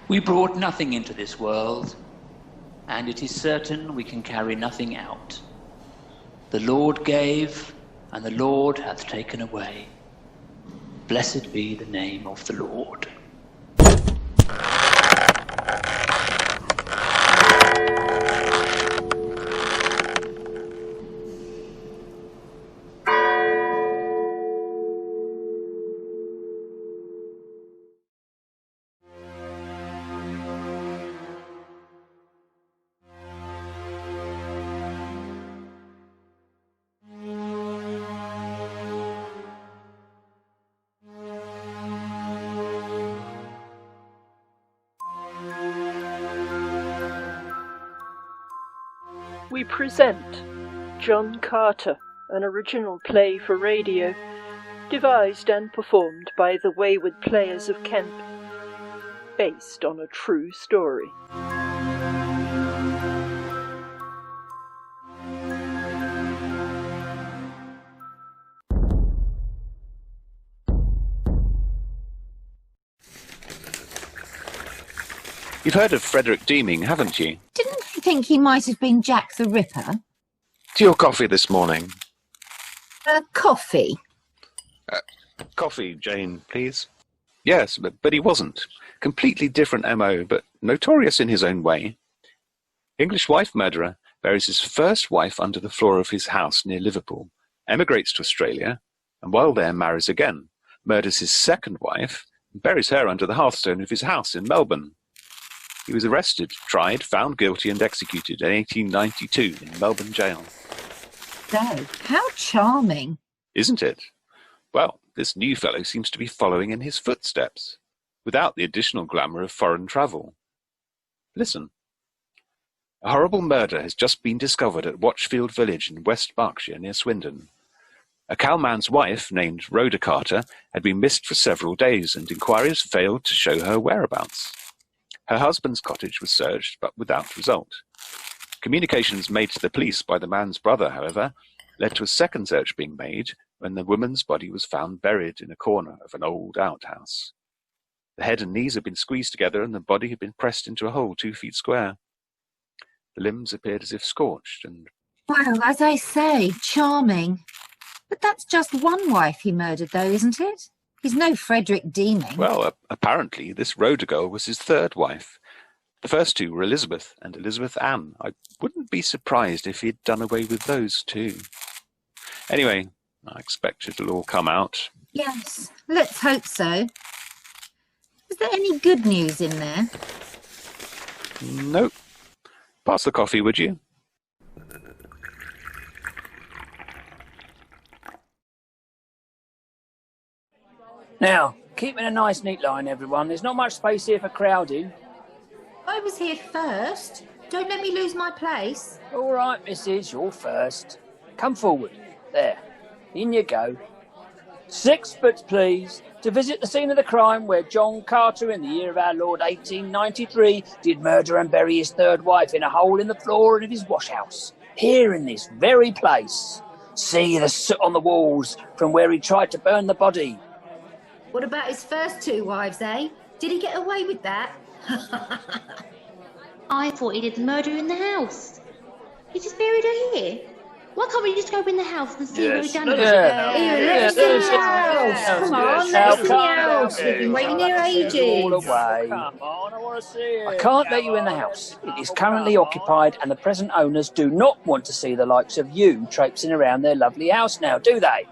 We brought nothing into this world, and it is certain we can carry nothing out. The Lord gave, and the Lord hath taken away. Blessed be the name of the Lord. We present John Carter, an original play for radio, devised and performed by the Wayward Players of Kent, based on a true story. You've heard of Frederick Deeming, haven't you? Didn't you think he might have been Jack the Ripper? To your coffee this morning. Coffee? Coffee, Jane, please. Yes, but he wasn't. Completely different MO, but notorious in his own way. English wife murderer buries his first wife under the floor of his house near Liverpool, emigrates to Australia, and while there marries again, murders his second wife, and buries her under the hearthstone of his house in Melbourne. He was arrested, tried, found guilty and executed in 1892 in Melbourne jail. Oh, how charming. Isn't it? Well, this new fellow seems to be following in his footsteps, without the additional glamour of foreign travel. Listen. A horrible murder has just been discovered at Watchfield Village in West Berkshire near Swindon. A cowman's wife, named Rhoda Carter, had been missed for several days, and inquiries failed to show her whereabouts. Her husband's cottage was searched, but without result. Communications made to the police by the man's brother, however, led to a second search being made when the woman's body was found buried in a corner of an old outhouse. The head and knees had been squeezed together and the body had been pressed into a hole 2 feet square. The limbs appeared as if scorched and... Well, as I say, charming. But that's just one wife he murdered, though, isn't it? He's no Frederick Deeming. Well, apparently this Rhoda girl was his third wife. The first two were Elizabeth and Elizabeth Ann. I wouldn't be surprised if he'd done away with those too. Anyway, I expect it'll all come out. Yes, let's hope so. Is there any good news in there? Nope. Pass the coffee, would you? Now, keep in a nice neat line, everyone. There's not much space here for crowding. I was here first. Don't let me lose my place. All right, missus, you're first. Come forward. There. In you go. 6 foot, please, to visit the scene of the crime where John Carter, in the year of our Lord 1893, did murder and bury his third wife in a hole in the floor of his washhouse. Here in this very place. See the soot on the walls from where he tried to burn the body. What about his first 2 wives, eh? Did he get away with that? I thought he did the murder in the house. He just buried her here. Why can't we just go in the house and see where he done it? Let's see the house. Come on, let's see the house. We've been waiting here ages. All away. Come on, I want to see it. I can't let you in the house. It is currently occupied and the present owners do not want to see the likes of you traipsing around their lovely house now, do they?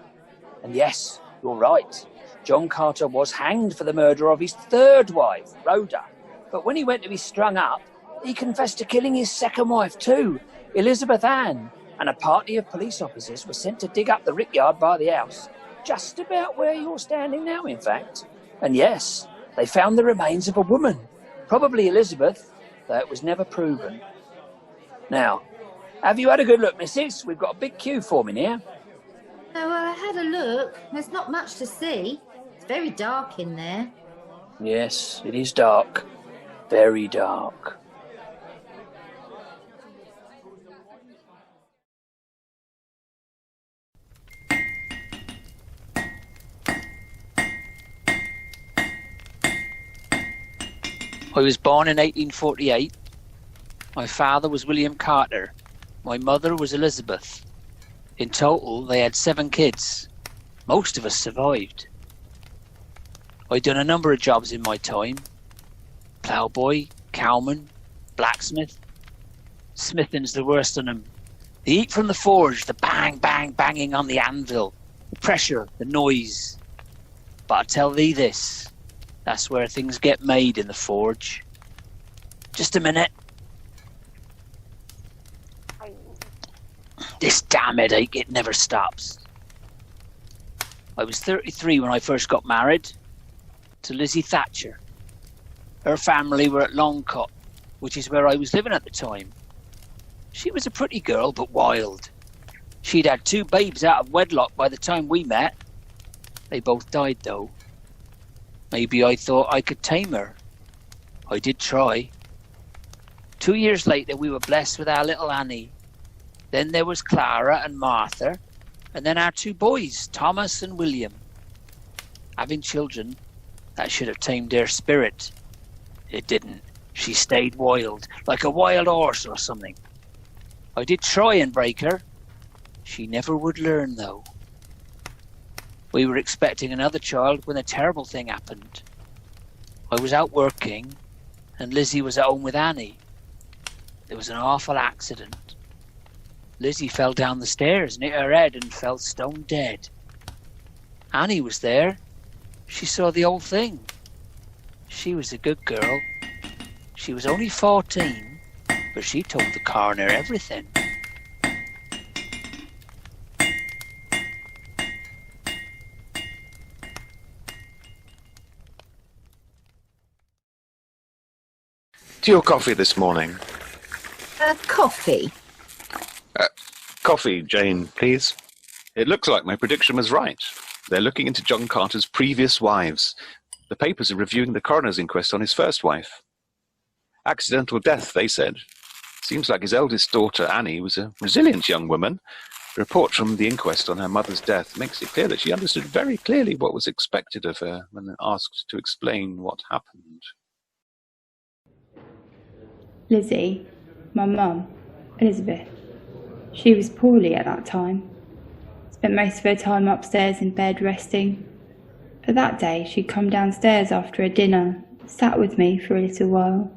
And yes, you're right. John Carter was hanged for the murder of his third wife, Rhoda. But when he went to be strung up, he confessed to killing his second wife too, Elizabeth Ann. And a party of police officers were sent to dig up the rickyard by the house, just about where you're standing now, in fact. And yes, they found the remains of a woman, probably Elizabeth, though it was never proven. Now, have you had a good look, missus? We've got a big queue forming here. Oh, well, I had a look. There's not much to see. It's very dark in there. Yes, it is dark. Very dark. I was born in 1848. My father was William Carter. My mother was Elizabeth. In total, they had 7 kids. Most of us survived. I'd done a number of jobs in my time. Ploughboy, cowman, blacksmith. Smithing's the worst on them. The heat from the forge, the bang, bang, banging on the anvil, the pressure, the noise. But I tell thee this, that's where things get made in the forge. Just a minute. This damn headache, it never stops. I was 33 when I first got married to Lizzie Thatcher. Her family were at Longcut, which is where I was living at the time. She was a pretty girl, but wild. She'd had 2 babes out of wedlock by the time we met. They both died, though. Maybe I thought I could tame her. I did try. 2 years later, we were blessed with our little Annie. Then there was Clara and Martha, and then our 2 boys, Thomas and William. Having children, that should have tamed their spirit. It didn't. She stayed wild, like a wild horse or something. I did try and break her. She never would learn, though. We were expecting another child when a terrible thing happened. I was out working, and Lizzie was at home with Annie. There was an awful accident. Lizzie fell down the stairs and hit her head and fell stone dead. Annie was there. She saw the whole thing. She was a good girl. She was only 14, but she told the coroner everything. To your coffee this morning. Coffee? Coffee, Jane, please. It looks like my prediction was right. They're looking into John Carter's previous wives. The papers are reviewing the coroner's inquest on his first wife. Accidental death, they said. Seems like his eldest daughter, Annie, was a resilient young woman. The report from the inquest on her mother's death makes it clear that she understood very clearly what was expected of her when asked to explain what happened. Lizzie, my mum, Elizabeth. She was poorly at that time. Spent most of her time upstairs in bed resting. But that day she'd come downstairs after a dinner, sat with me for a little while.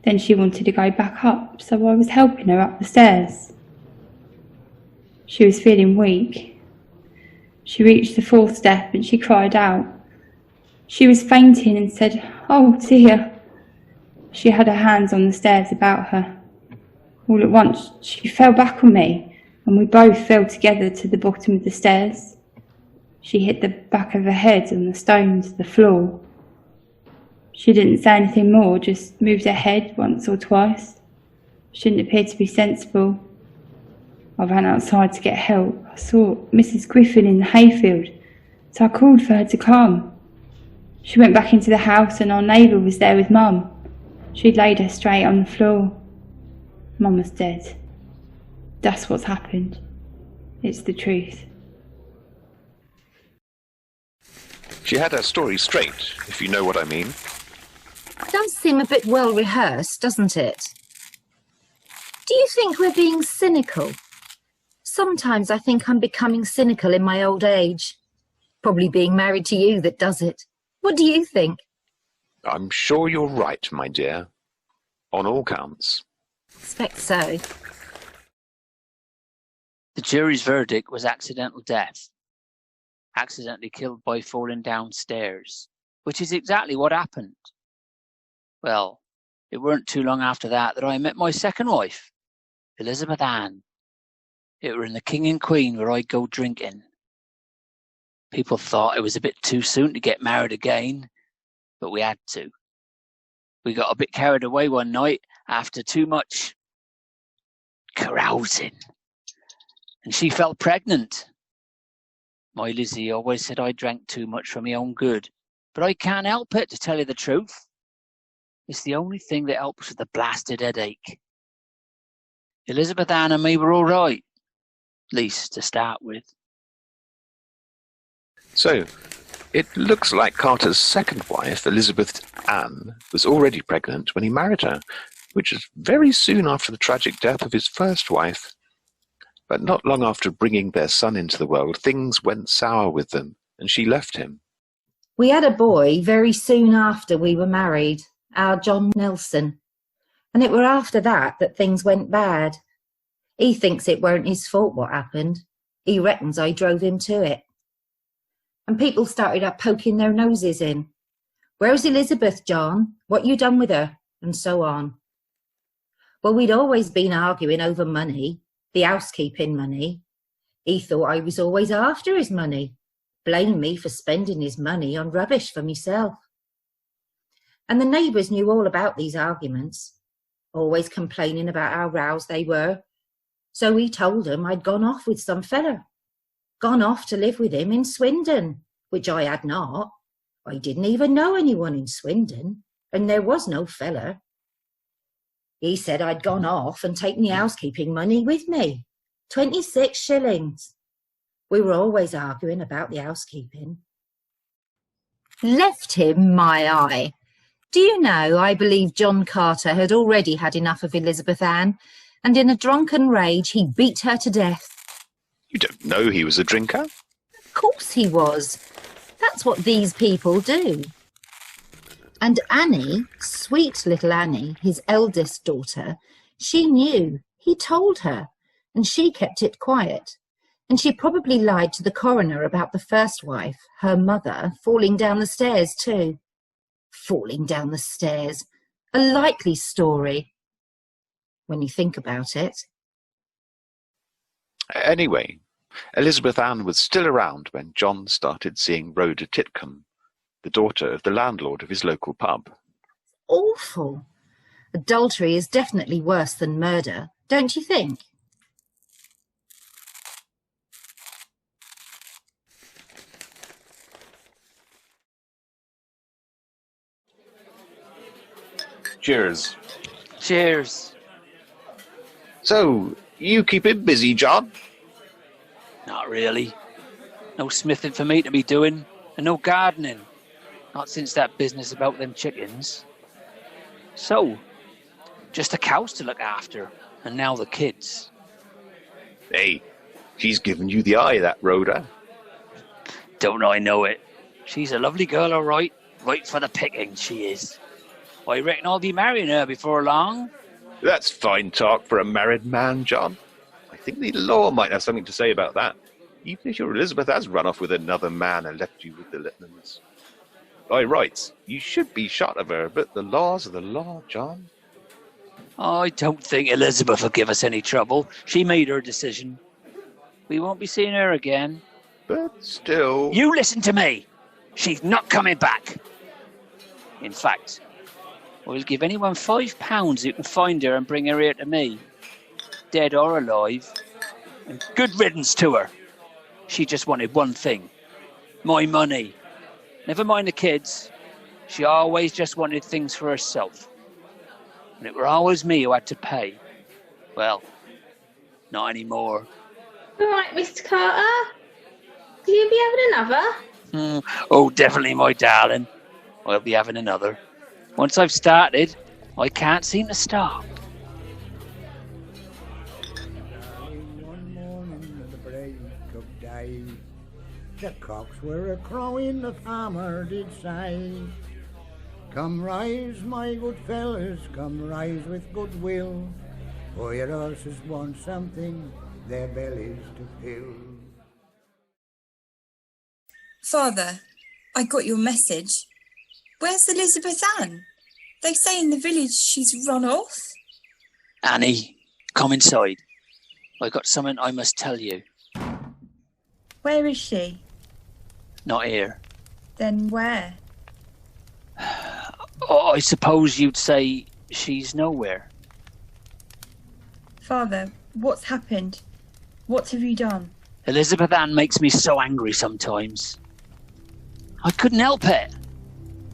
Then she wanted to go back up, so I was helping her up the stairs. She was feeling weak. She reached the 4th step and she cried out. She was fainting and said, "Oh dear." She had her hands on the stairs about her. All at once she fell back on me and we both fell together to the bottom of the stairs. She hit the back of her head on the stones, the floor. She didn't say anything more, just moved her head once or twice. She didn't appear to be sensible. I ran outside to get help. I saw Mrs. Griffin in the hayfield, so I called for her to come. She went back into the house and our neighbour was there with Mum. She'd laid her straight on the floor. Mum was dead. That's what's happened. It's the truth. She had her story straight, if you know what I mean. It does seem a bit well rehearsed, doesn't it? Do you think we're being cynical? Sometimes I think I'm becoming cynical in my old age. Probably being married to you that does it. What do you think? I'm sure you're right, my dear. On all counts. Expect so. The jury's verdict was accidental death. Accidentally killed by falling downstairs, which is exactly what happened. Well, it weren't too long after that I met my second wife, Elizabeth Ann. It were in the King and Queen where I'd go drinking. People thought it was a bit too soon to get married again, but we had to. We got a bit carried away one night after too much carousing, and she fell pregnant. My Lizzie always said I drank too much for my own good, but I can't help it, to tell you the truth. It's the only thing that helps with the blasted headache. Elizabeth Ann and me were all right, at least to start with. So, It looks like Carter's second wife, Elizabeth Ann, was already pregnant when he married her, which was very soon after the tragic death of his first wife. But not long after bringing their son into the world, things went sour with them, and she left him. We had a boy very soon after we were married, our John Nelson. And it were after that things went bad. He thinks it weren't his fault what happened. He reckons I drove him to it. And people started up poking their noses in. Where's Elizabeth, John? What you done with her? And so on. Well, we'd always been arguing over money, the housekeeping money. He thought I was always after his money, blamed me for spending his money on rubbish for myself. And the neighbours knew all about these arguments, always complaining about how rows they were. So he told them I'd gone off with some fella, gone off to live with him in Swindon, which I had not. I didn't even know anyone in Swindon, and there was no fella. He said I'd gone off and taken the housekeeping money with me, 26 shillings. We were always arguing about the housekeeping. Left him, my eye. Do you know, I believe John Carter had already had enough of Elizabeth Ann, and in a drunken rage he beat her to death. You don't know he was a drinker? Of course he was. That's what these people do. And Annie, sweet little Annie, his eldest daughter, she knew. He told her, and she kept it quiet. And she probably lied to the coroner about the first wife, her mother, falling down the stairs too. Falling down the stairs. A likely story, when you think about it. Anyway, Elizabeth Ann was still around when John started seeing Rhoda Titcombe, the daughter of the landlord of his local pub. Awful. Adultery is definitely worse than murder, don't you think? Cheers. Cheers. So, you keep him busy, John? Not really. No smithing for me to be doing, and no gardening. Not since that business about them chickens. So, just the cows to look after, and now the kids. Hey, she's given you the eye, that Rhoda. Don't I know it? She's a lovely girl, all right. Right for the picking, she is. I reckon I'll be marrying her before long. That's fine talk for a married man, John. I think the law might have something to say about that. Even if your Elizabeth has run off with another man and left you with the littleness. By rights, you should be shot of her, but the laws are the law, John. I don't think Elizabeth will give us any trouble. She made her decision. We won't be seeing her again. But still... You listen to me. She's not coming back. In fact, I'll give anyone £5 who can find her and bring her here to me. Dead or alive. And good riddance to her. She just wanted one thing. My money. Never mind the kids. She always just wanted things for herself. And it were always me who had to pay. Well, not anymore. All right, Mr. Carter. Will you be having another? Oh, definitely, my darling. I'll be having another. Once I've started, I can't seem to stop. One morning at the break of day, the cocks were a-crowing, the farmer did say, "Come rise, my good fellas, come rise with good will, for your horses want something, their bellies to fill." Father, I got your message. Where's Elizabeth Ann? They say in the village she's run off. Annie, come inside. I got something I must tell you. Where is she? Not here. Then where? Oh, I suppose you'd say she's nowhere. Father, what's happened? What have you done? Elizabeth Ann makes me so angry sometimes. I couldn't help it.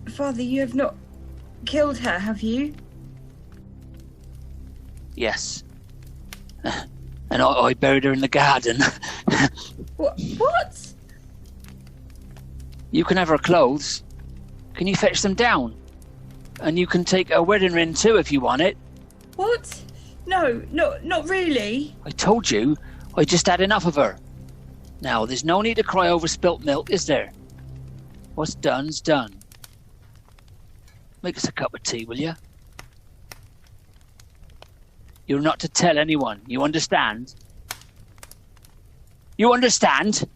Father, you have not killed her, have you? Yes. And I buried her in the garden. What? You can have her clothes. Can you fetch them down? And you can take her wedding ring too if you want it. What? No, not really. I told you, I just had enough of her. Now, there's no need to cry over spilt milk, is there? What's done's done. Make us a cup of tea, will you? You're not to tell anyone, you understand? You understand?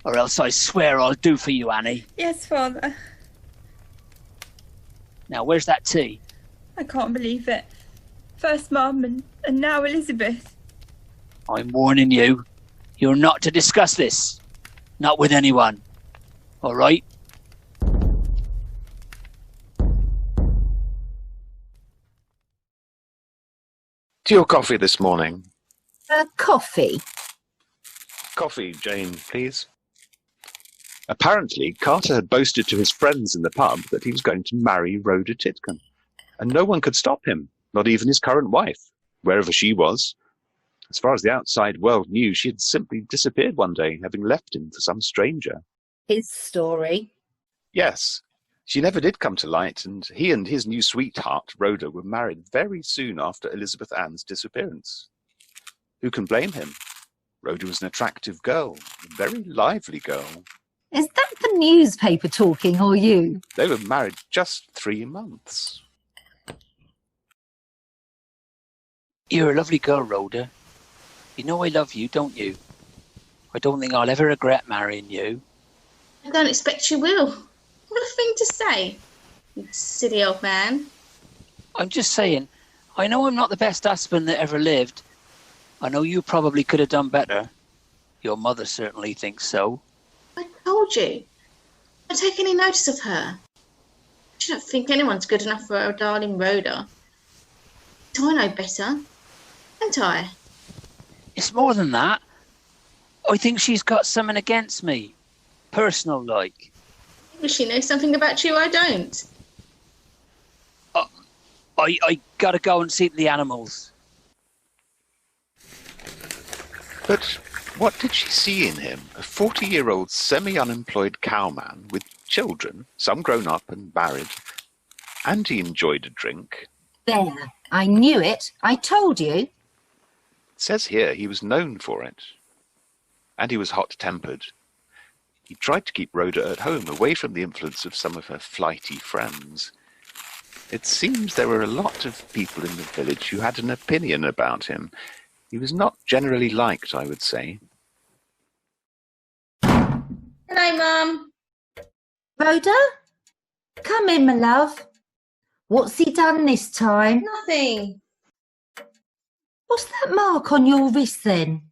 Or else I swear I'll do for you, Annie. Yes, Father. Now, where's that tea? I can't believe it. First Mum and now Elizabeth. I'm warning you. You're not to discuss this. Not with anyone. All right? To your coffee this morning. Coffee? Coffee, Jane, please. Apparently, Carter had boasted to his friends in the pub that he was going to marry Rhoda Titcomb, and no one could stop him, not even his current wife, wherever she was. As far as the outside world knew, she had simply disappeared one day, having left him for some stranger. His story? Yes, she never did come to light, and he and his new sweetheart, Rhoda, were married very soon after Elizabeth Ann's disappearance. Who can blame him? Rhoda was an attractive girl, a very lively girl. Is that the newspaper talking, or you? They were married just 3 months. You're a lovely girl, Rhoda. You know I love you, don't you? I don't think I'll ever regret marrying you. I don't expect you will. What a thing to say, you silly old man. I'm just saying, I know I'm not the best husband that ever lived. I know you probably could have done better. Your mother certainly thinks so. I told you. Don't take any notice of her. I don't think anyone's good enough for our darling Rhoda. I know better, don't I? It's more than that. I think she's got something against me. Personal, like. Maybe she knows something about you I don't. I gotta go and see the animals. But what did she see in him? A 40-year-old semi-unemployed cowman with children, some grown up and married, and he enjoyed a drink. There, I knew it. I told you. It says here he was known for it. And he was hot-tempered. He tried to keep Rhoda at home, away from the influence of some of her flighty friends. It seems there were a lot of people in the village who had an opinion about him. He was not generally liked, I would say. Hello, Mum. Rhoda? Come in, my love. What's he done this time? Nothing. What's that mark on your wrist then?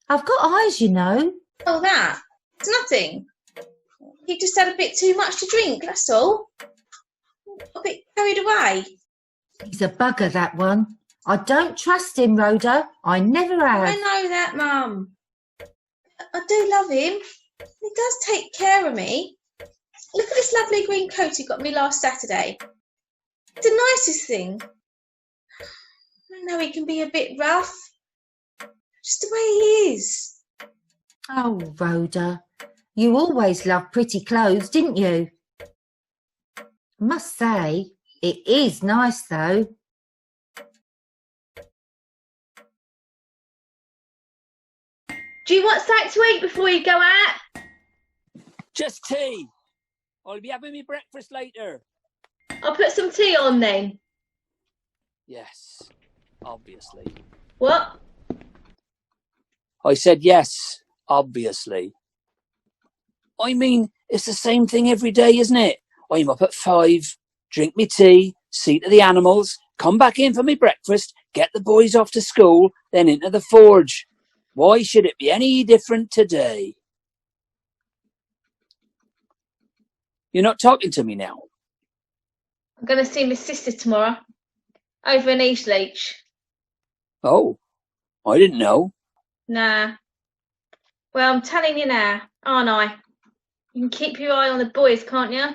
I've got eyes, you know. Oh, that? It's nothing. He just had a bit too much to drink, that's all. A bit carried away. He's a bugger, that one. I don't trust him, Rhoda. I never have. I know that, Mum. I do love him. He does take care of me. Look at this lovely green coat he got me last Saturday. It's the nicest thing. I know he can be a bit rough. Just the way he is. Oh, Rhoda, you always loved pretty clothes, didn't you? I must say, it is nice, though. Do you want something to eat before you go out? Just tea. I'll be having me breakfast later. I'll put some tea on then. Yes, obviously. What? I said yes, obviously. I mean, it's the same thing every day, isn't it? I'm up at 5, drink me tea, see to the animals, come back in for me breakfast, get the boys off to school, then into the forge. Why should it be any different today? You're not talking to me now. I'm going to see my sister tomorrow. Over in Eastleach. Oh, I didn't know. Nah. Well, I'm telling you now, aren't I? You can keep your eye on the boys, can't you?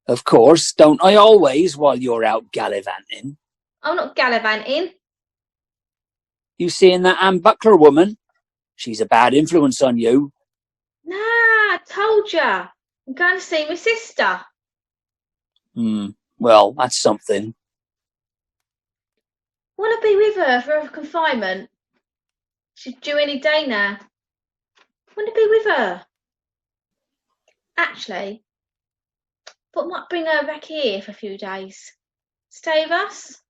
Of course, don't I always while you're out gallivanting? I'm not gallivanting. You seeing that Ann Buckler woman? She's a bad influence on you. Nah, I told told ya. I'm going to see my sister. Well, that's something. Want to be with her for her confinement. She's due any day now. Want to be with her. Actually, but might bring her back here for a few days. Stay with us?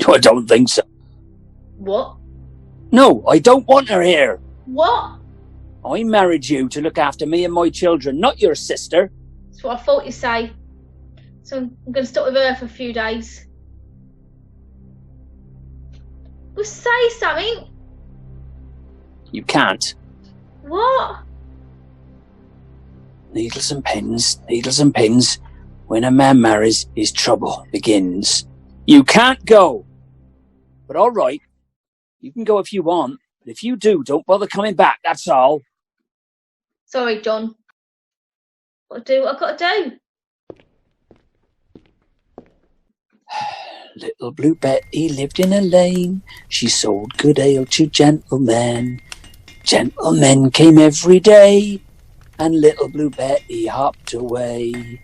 I don't think so. What? No, I don't want her here. What? I married you to look after me and my children, not your sister. That's what I thought you'd say. So I'm going to stop with her for a few days. Well, say something. You can't. What? Needles and pins. When a man marries, his trouble begins. You can't go. But all right, you can go if you want. But if you do, don't bother coming back, that's all. Sorry, John. I've got to do. Little Blue Betty lived in a lane. She sold good ale to gentlemen. Gentlemen came every day, and little Blue Betty hopped away.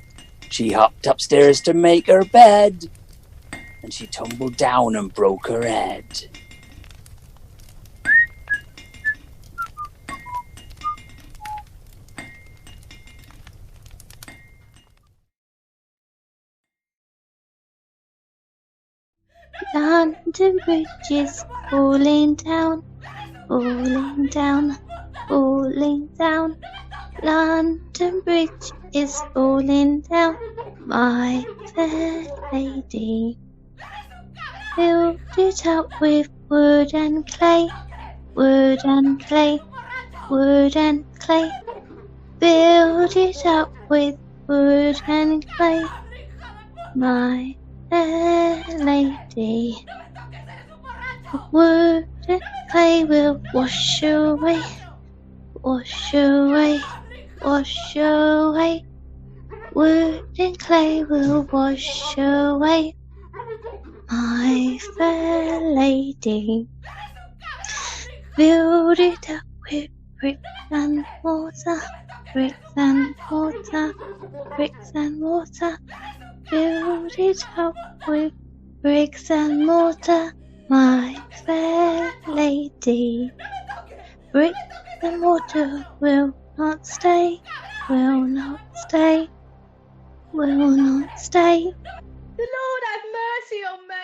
She hopped upstairs to make her bed, and she tumbled down and broke her head. London Bridge is falling down, falling down, falling down. London Bridge is falling down, my fair lady. Build it up with wood and clay, wood and clay, wood and clay. Build it up with wood and clay, my fair lady. Wood and clay will wash away, wash away, wash away. Wood and clay will wash away, my fair lady. Build it up with bricks and mortar, bricks and mortar, bricks and mortar. Build it up with bricks and mortar, my fair lady. Bricks and mortar will not stay, will not stay, will not stay. The Lord have mercy on me.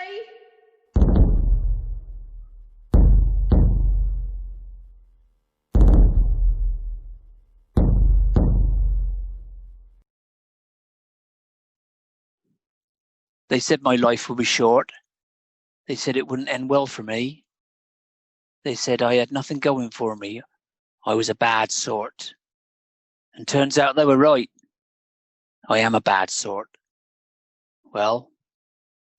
They said my life would be short. They said it wouldn't end well for me. They said I had nothing going for me. I was a bad sort. And turns out they were right. I am a bad sort. Well,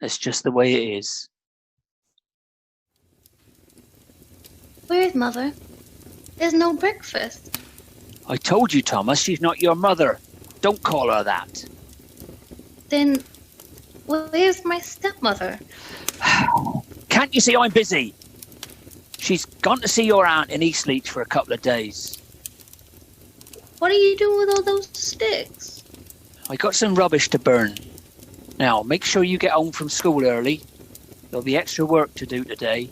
that's just the way it is. Where's Mother? There's no breakfast. I told you, Thomas, she's not your mother. Don't call her that. Then where's my stepmother? Can't you see I'm busy? She's gone to see your aunt in Eastleach for a couple of days. What are you doing with all those sticks? I got some rubbish to burn. Now, make sure you get home from school early. There'll be extra work to do today.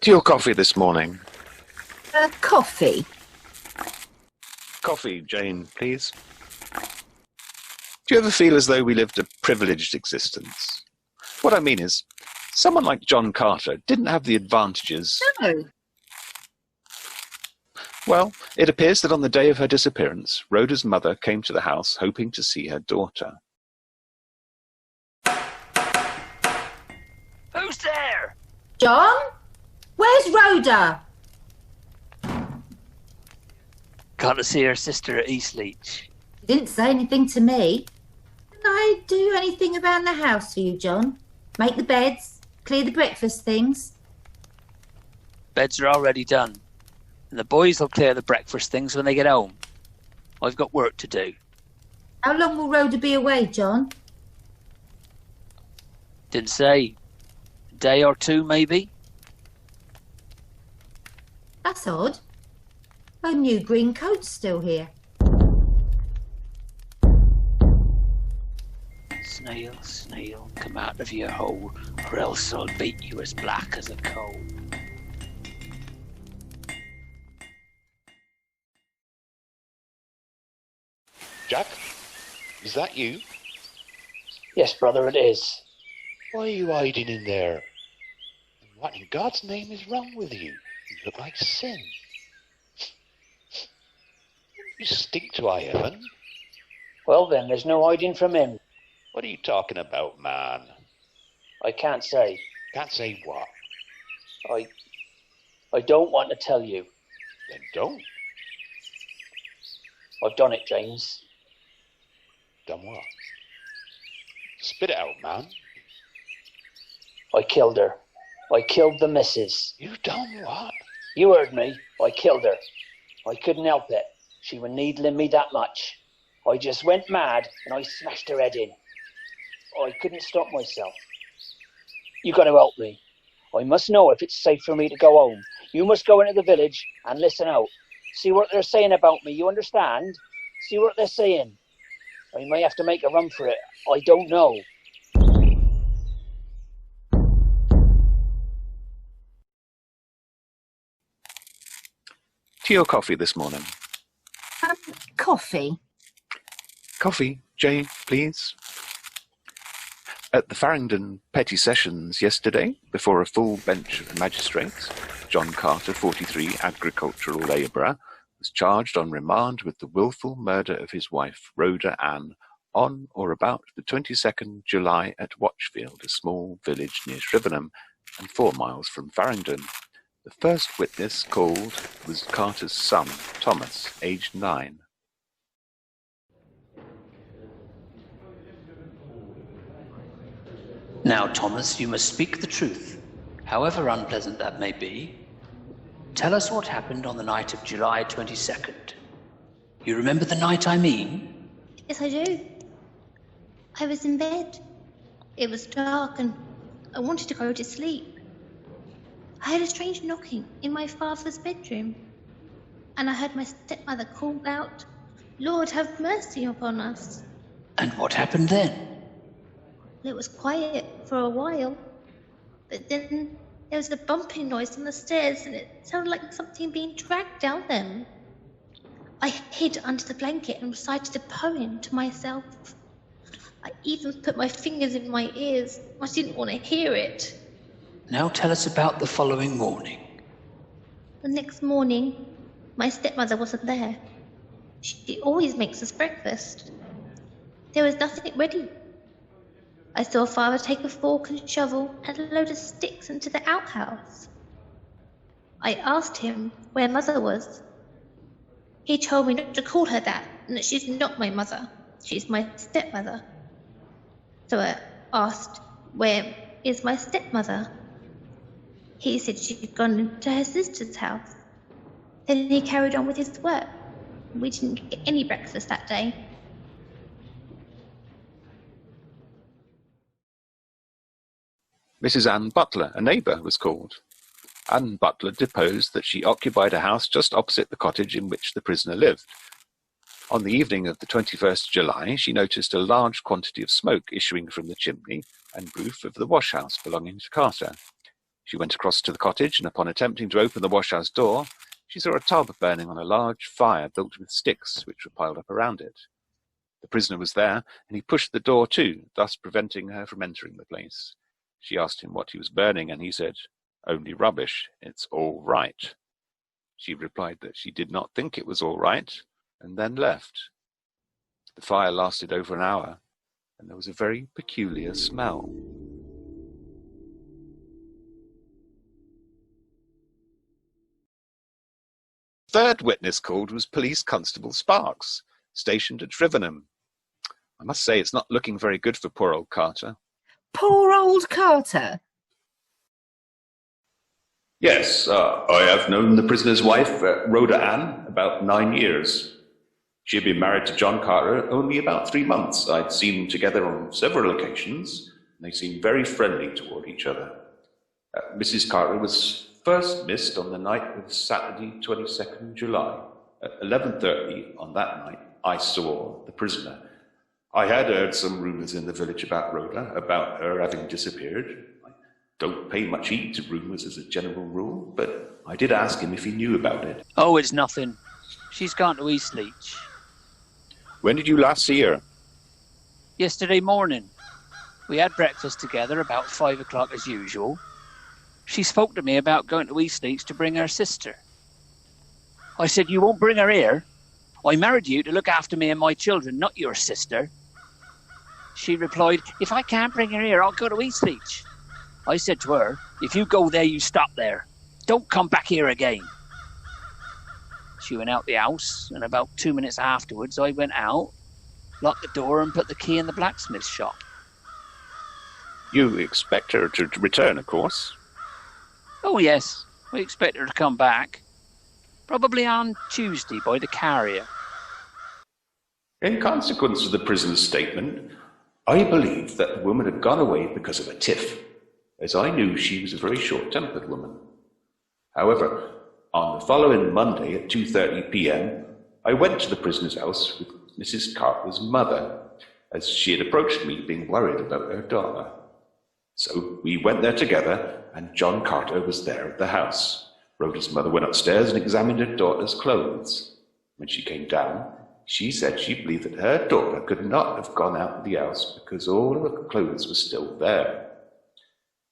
To your coffee this morning. Coffee? Coffee, Jane, please. Do you ever feel as though we lived a privileged existence? What I mean is, someone like John Carter didn't have the advantages. No. Well, it appears that on the day of her disappearance, Rhoda's mother came to the house hoping to see her daughter. Who's there? John? Where's Rhoda? Got to see her sister at Eastleach. She didn't say anything to me. Can I do anything around the house for you, John? Make the beds, clear the breakfast things. Beds are already done. And the boys will clear the breakfast things when they get home. I've got work to do. How long will Rhoda be away, John? Didn't say. A day or two, maybe? That's odd. Her new green coat's still here. Snail, snail, come out of your hole, or else I'll beat you as black as a coal. Jack, is that you? Yes, brother, it is. Why are you hiding in there? And what in God's name is wrong with you? You look like sin. You stink to high heaven. Well then, there's no hiding from him. What are you talking about, man? I can't say. Can't say what? I don't want to tell you. Then don't. I've done it, James. Done what? Spit it out, man. I killed her. I killed the missus. You done what? You heard me. I killed her. I couldn't help it. She was needling me that much. I just went mad and I smashed her head in. I couldn't stop myself. You got to help me. I must know if it's safe for me to go home. You must go into the village and listen out. See what they're saying about me, you understand? See what they're saying. I may have to make a run for it. I don't know. Tea or coffee this morning? Coffee. Coffee, Jay, please. At the Farringdon Petty Sessions yesterday, before a full bench of magistrates, John Carter, 43, agricultural labourer, was charged on remand with the wilful murder of his wife, Rhoda Ann, on or about the 22nd July at Watchfield, a small village near Shrivenham and 4 miles from Farringdon. The first witness called was Carter's son, Thomas, aged 9. Now, Thomas, you must speak the truth, however unpleasant that may be. Tell us what happened on the night of July 22nd. You remember the night I mean? Yes, I do. I was in bed. It was dark and I wanted to go to sleep. I heard a strange knocking in my father's bedroom, and I heard my stepmother call out, "Lord, have mercy upon us." And what happened then? It was quiet for a while, but then there was a bumping noise on the stairs and it sounded like something being dragged down them. I hid under the blanket and recited a poem to myself. I even put my fingers in my ears. I didn't want to hear it. Now tell us about the following morning. The next morning, my stepmother wasn't there. She always makes us breakfast. There was nothing ready. I saw Father take a fork and shovel and a load of sticks into the outhouse. I asked him where Mother was. He told me not to call her that and that she's not my mother. She's my stepmother. So I asked, "Where is my stepmother?" He said she'd gone to her sister's house. Then he carried on with his work. We didn't get any breakfast that day. Mrs. Ann Butler, a neighbour, was called. Ann Butler deposed that she occupied a house just opposite the cottage in which the prisoner lived. On the evening of the 21st July, she noticed a large quantity of smoke issuing from the chimney and roof of the washhouse belonging to Carter. She went across to the cottage, and upon attempting to open the washhouse door, she saw a tub burning on a large fire built with sticks which were piled up around it. The prisoner was there, and he pushed the door to, thus preventing her from entering the place. She asked him what he was burning, and he said, "Only rubbish, it's all right." She replied that she did not think it was all right, and then left. The fire lasted over an hour, and there was a very peculiar smell. Third witness called was Police Constable Sparks, stationed at Shrivenham. I must say it's not looking very good for poor old Carter. Poor old Carter. Yes, I have known the prisoner's wife, Rhoda Ann, about 9 years. She had been married to John Carter only about 3 months. I'd seen them together on several occasions. They seemed very friendly toward each other. Mrs. Carter was first missed on the night of Saturday, 22nd July. At 11:30 on that night, I saw the prisoner. I had heard some rumours in the village about Rhoda, about her having disappeared. I don't pay much heed to rumours as a general rule, but I did ask him if he knew about it. Oh, it's nothing. She's gone to Eastleach. When did you last see her? Yesterday morning. We had breakfast together about 5 o'clock as usual. She spoke to me about going to Eastleach to bring her sister. I said, you won't bring her here? I married you to look after me and my children, not your sister. She replied, if I can't bring her here, I'll go to Eastleach. I said to her, if you go there, you stop there. Don't come back here again. She went out the house, and about 2 minutes afterwards, I went out, locked the door and put the key in the blacksmith's shop. You expect her to return, of course. Oh, yes. We expect her to come back. Probably on Tuesday by the carrier. In consequence of the prisoner's statement, I believed that the woman had gone away because of a tiff, as I knew she was a very short-tempered woman. However, on the following Monday at 2:30 p.m., I went to the prisoner's house with Mrs. Carter's mother, as she had approached me being worried about her daughter. So we went there together, and John Carter was there at the house. Rhoda's mother went upstairs and examined her daughter's clothes. When she came down, she said she believed that her daughter could not have gone out of the house because all of her clothes were still there.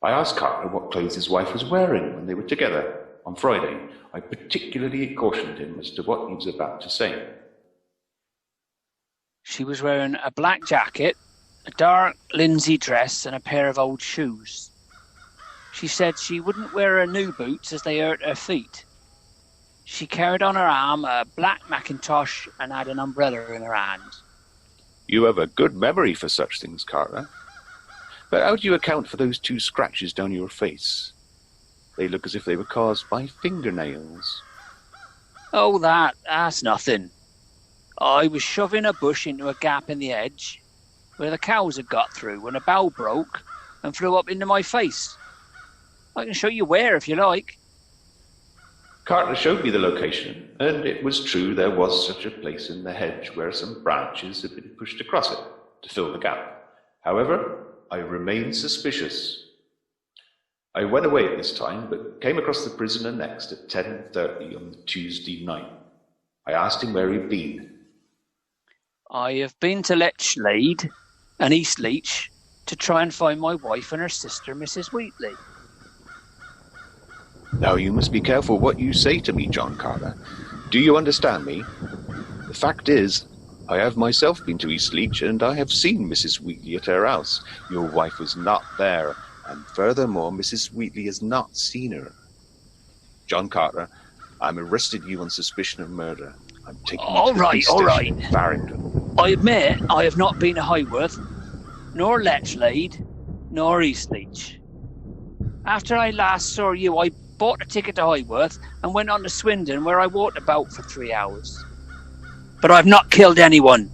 I asked Carter what clothes his wife was wearing when they were together on Friday. I particularly cautioned him as to what he was about to say. She was wearing a black jacket, a dark linsey dress and a pair of old shoes. She said she wouldn't wear her new boots as they hurt her feet. She carried on her arm a black mackintosh and had an umbrella in her hand. You have a good memory for such things, Carter. But how do you account for those 2 scratches down your face? They look as if they were caused by fingernails. Oh, that's nothing. I was shoving a bush into a gap in the hedge where the cows had got through when a bough broke and flew up into my face. I can show you where if you like. Carter showed me the location, and it was true there was such a place in the hedge where some branches had been pushed across it to fill the gap. However, I remained suspicious. I went away at this time, but came across the prisoner next at 10:30 on the Tuesday night. I asked him where he'd been. I have been to Lechlade and Eastleach to try and find my wife and her sister, Mrs. Wheatley. Now you must be careful what you say to me, John Carter. Do you understand me? The fact is, I have myself been to Eastleach, and I have seen Mrs. Wheatley at her house. Your wife was not there, and furthermore, Mrs. Wheatley has not seen her. John Carter, I'm arresting you on suspicion of murder. I'm taking you to the police station in Barrington. I admit I have not been to Highworth, nor Lechlade, nor Eastleach. After I last saw you, I bought a ticket to Highworth and went on to Swindon, where I walked about for 3 hours. But I've not killed anyone.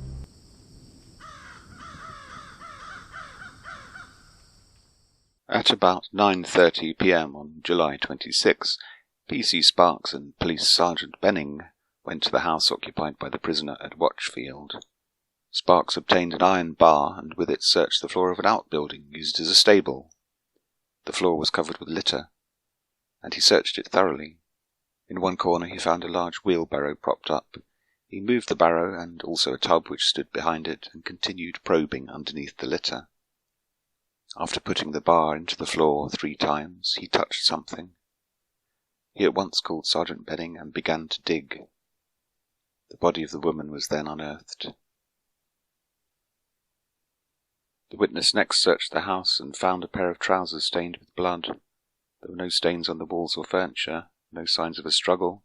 At about 9:30 p.m. on July 26, P.C. Sparks and Police Sergeant Benning went to the house occupied by the prisoner at Watchfield. Sparks obtained an iron bar and with it searched the floor of an outbuilding used as a stable. The floor was covered with litter, and he searched it thoroughly. In one corner he found a large wheelbarrow propped up. He moved the barrow and also a tub which stood behind it and continued probing underneath the litter. After putting the bar into the floor 3 times, he touched something. He at once called Sergeant Benning and began to dig. The body of the woman was then unearthed. The witness next searched the house and found a pair of trousers stained with blood. There were no stains on the walls or furniture, no signs of a struggle,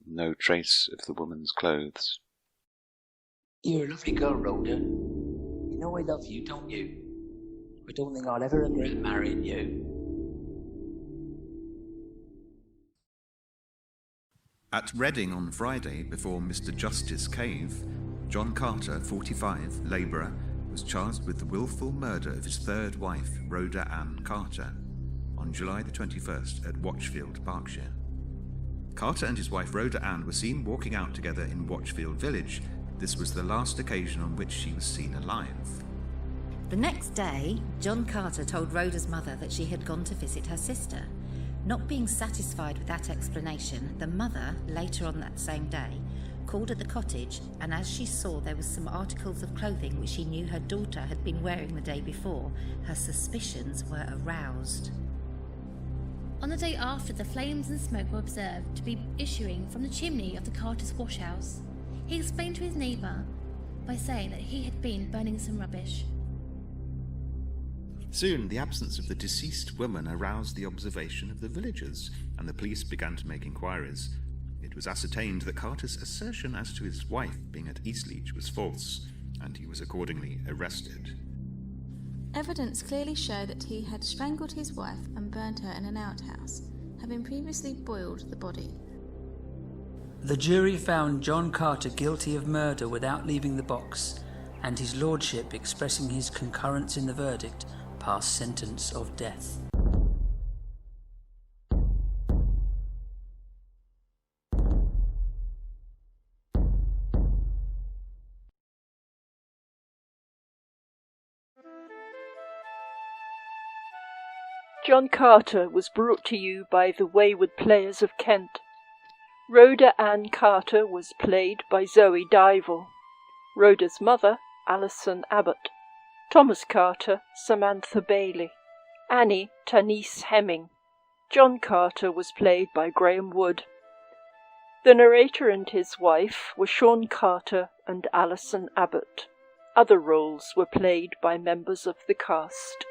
no trace of the woman's clothes. You're a lovely girl, Rhoda. You know I love you, don't you? I don't think I'll ever regret marrying you. At Reading on Friday, before Mr. Justice Cave, John Carter, 45, labourer, was charged with the willful murder of his third wife, Rhoda Ann Carter, on July the 21st at Watchfield, Berkshire. Carter and his wife Rhoda Ann were seen walking out together in Watchfield village. This was the last occasion on which she was seen alive. The next day, John Carter told Rhoda's mother that she had gone to visit her sister. Not being satisfied with that explanation, the mother, later on that same day, called at the cottage, and as she saw there was some articles of clothing which she knew her daughter had been wearing the day before, her suspicions were aroused. On the day after, the flames and smoke were observed to be issuing from the chimney of the Carter's wash house. He explained to his neighbour by saying that he had been burning some rubbish. Soon, the absence of the deceased woman aroused the observation of the villagers, and the police began to make inquiries. It was ascertained that Carter's assertion as to his wife being at Eastleach was false, and he was accordingly arrested. Evidence clearly showed that he had strangled his wife and burnt her in an outhouse, having previously boiled the body. The jury found John Carter guilty of murder without leaving the box, and his lordship, expressing his concurrence in the verdict, passed sentence of death. John Carter was brought to you by the Wayward Players of Kent. Rhoda Ann Carter was played by Zoe Dival. Rhoda's mother, Alison Abbott. Thomas Carter, Samantha Bailey. Annie, Tanise Hemming. John Carter was played by Graham Wood. The narrator and his wife were Sean Carter and Alison Abbott. Other roles were played by members of the cast.